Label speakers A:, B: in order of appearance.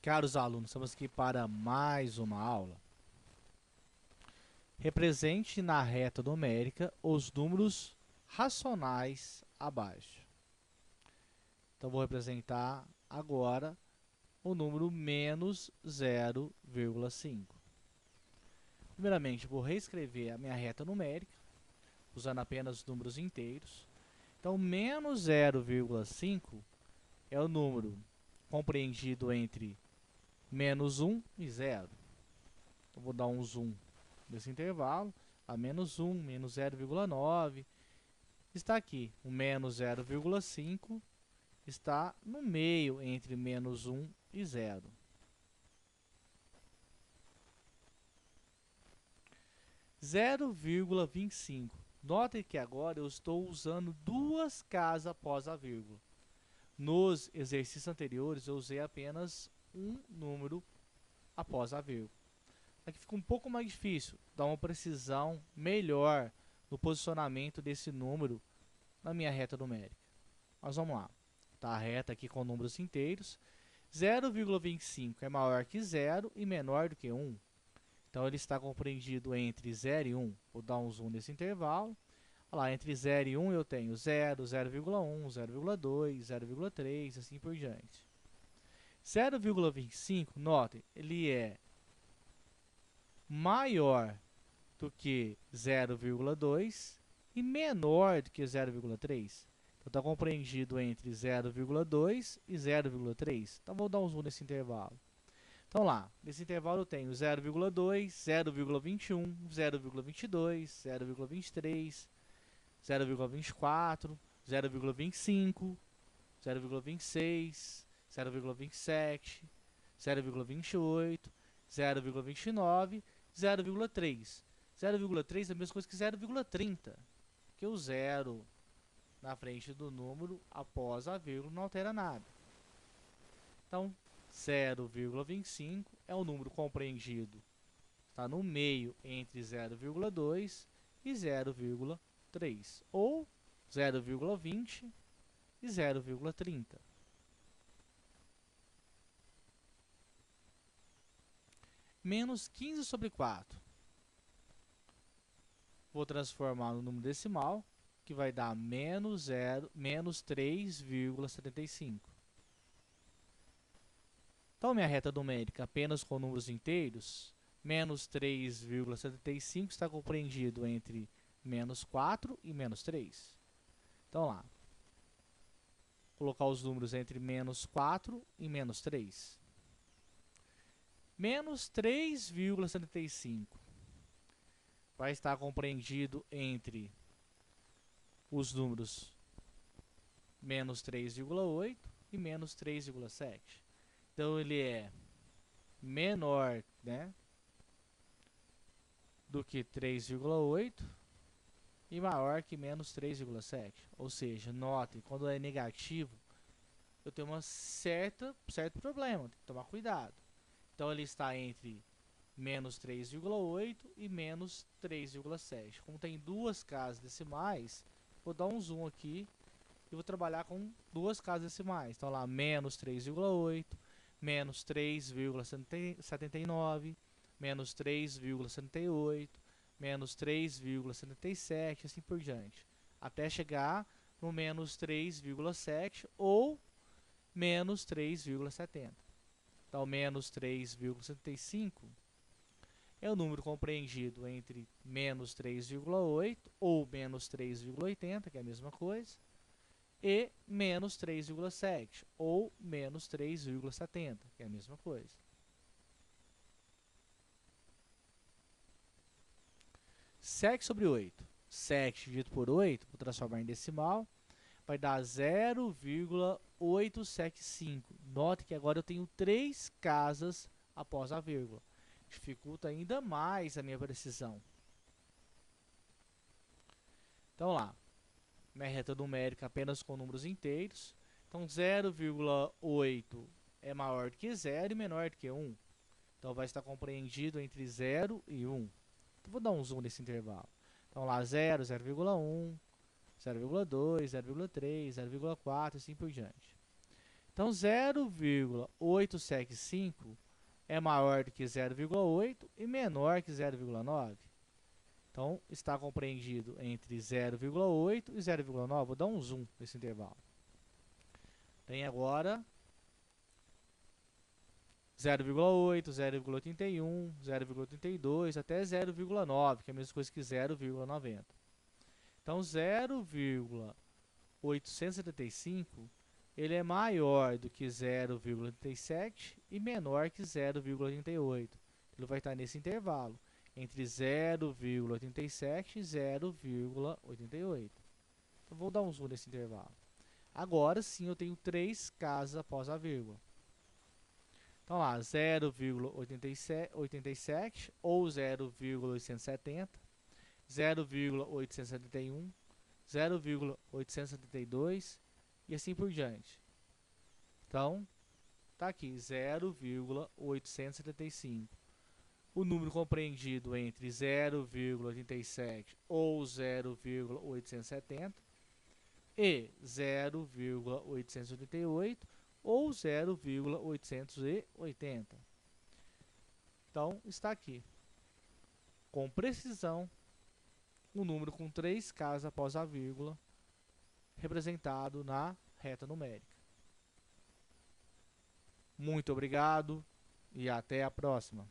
A: Caros alunos, estamos aqui para mais uma aula. Represente na reta numérica os números racionais abaixo. Então, vou representar agora o número menos 0,5. Primeiramente, vou reescrever a minha reta numérica, usando apenas números inteiros. Então, menos 0,5 é o número compreendido entre menos 1 e 0. Eu vou dar um zoom nesse intervalo, a menos 1, menos 0,9, está aqui. O menos 0,5 está no meio entre menos 1 e 0. Zero vírgula 25. Notem que agora eu estou usando duas casas após a vírgula. Nos exercícios anteriores eu usei apenas um número após a vírgula. Aqui fica um pouco mais difícil, dá uma precisão melhor no posicionamento desse número na minha reta numérica. Mas vamos lá. Tá a reta aqui com números inteiros. 0,25 é maior que 0 e menor do que 1. Então ele está compreendido entre 0 e 1. Vou dar um zoom nesse intervalo. Olha lá, entre 0 e 1 eu tenho 0, 0,1, 0,2, 0,3, assim por diante. 0,25, notem, ele é maior do que 0,2 e menor do que 0,3. Então, está compreendido entre 0,2 e 0,3. Então, vou dar um zoom nesse intervalo. Então, lá, nesse intervalo eu tenho 0,2, 0,21, 0,22, 0,23, 0,24, 0,25, 0,26, 0,27, 0,28, 0,29, 0,3. 0,3 é a mesma coisa que 0,30, que o zero na frente do número após a vírgula não altera nada. Então, 0,25 é o número compreendido, está no meio entre 0,2 e 0,3, ou 0,20 e 0,30. Menos 15 sobre 4. Vou transformar no número decimal, que vai dar menos 3,75. Então, minha reta numérica apenas com números inteiros, menos 3,75 está compreendido entre menos 4 e menos 3. Então, lá, vou colocar os números entre menos 4 e menos 3. Menos 3,75 vai estar compreendido entre os números menos 3,8 e menos 3,7. Então, ele é menor, né, do que 3,8 e maior que menos 3,7. Ou seja, notem, quando é negativo, eu tenho certo problema, tem que tomar cuidado. Então, ele está entre menos 3,8 e menos 3,7. Como tem duas casas decimais, vou dar um zoom aqui e vou trabalhar com duas casas decimais. Então, lá, menos 3,8, menos 3,79, menos 3,78, menos 3,77, assim por diante. Até chegar no menos 3,7 ou menos 3,70. Então, menos 3,75 é o número compreendido entre menos 3,8 ou menos 3,80, que é a mesma coisa, e menos 3,7 ou menos 3,70, que é a mesma coisa. Sete sobre 8. 7 dividido por 8, vou transformar em decimal, vai dar 0,875. Note que agora eu tenho 3 casas após a vírgula. Dificulta ainda mais a minha precisão. Então, lá, minha reta numérica apenas com números inteiros. Então, 0,8 é maior do que 0 e menor do que 1. Então, vai estar compreendido entre 0 e 1. Então, vou dar um zoom nesse intervalo. Então, lá, 0, 0,1, 0,2, 0,3, 0,4 e assim por diante. Então 0,875 é maior do que 0,8 e menor que 0,9. Então está compreendido entre 0,8 e 0,9. Vou dar um zoom nesse intervalo. Tem agora 0,8, 0,81, 0,82 até 0,9, que é a mesma coisa que 0,90. Então 0,875 ele é maior do que 0,87 e menor que 0,88. Ele vai estar nesse intervalo, entre 0,87 e 0,88. Então vou dar um zoom nesse intervalo. Agora sim eu tenho 3 casas após a vírgula. Então lá, 0,87 ou 0,870, 0,871, 0,872 e assim por diante. Então, tá aqui, 0,875. O número compreendido entre 0,87 ou 0,870 e 0,888 ou 0,880. Então, está aqui, com precisão, um número com 3 casas após a vírgula, representado na reta numérica. Muito obrigado e até a próxima.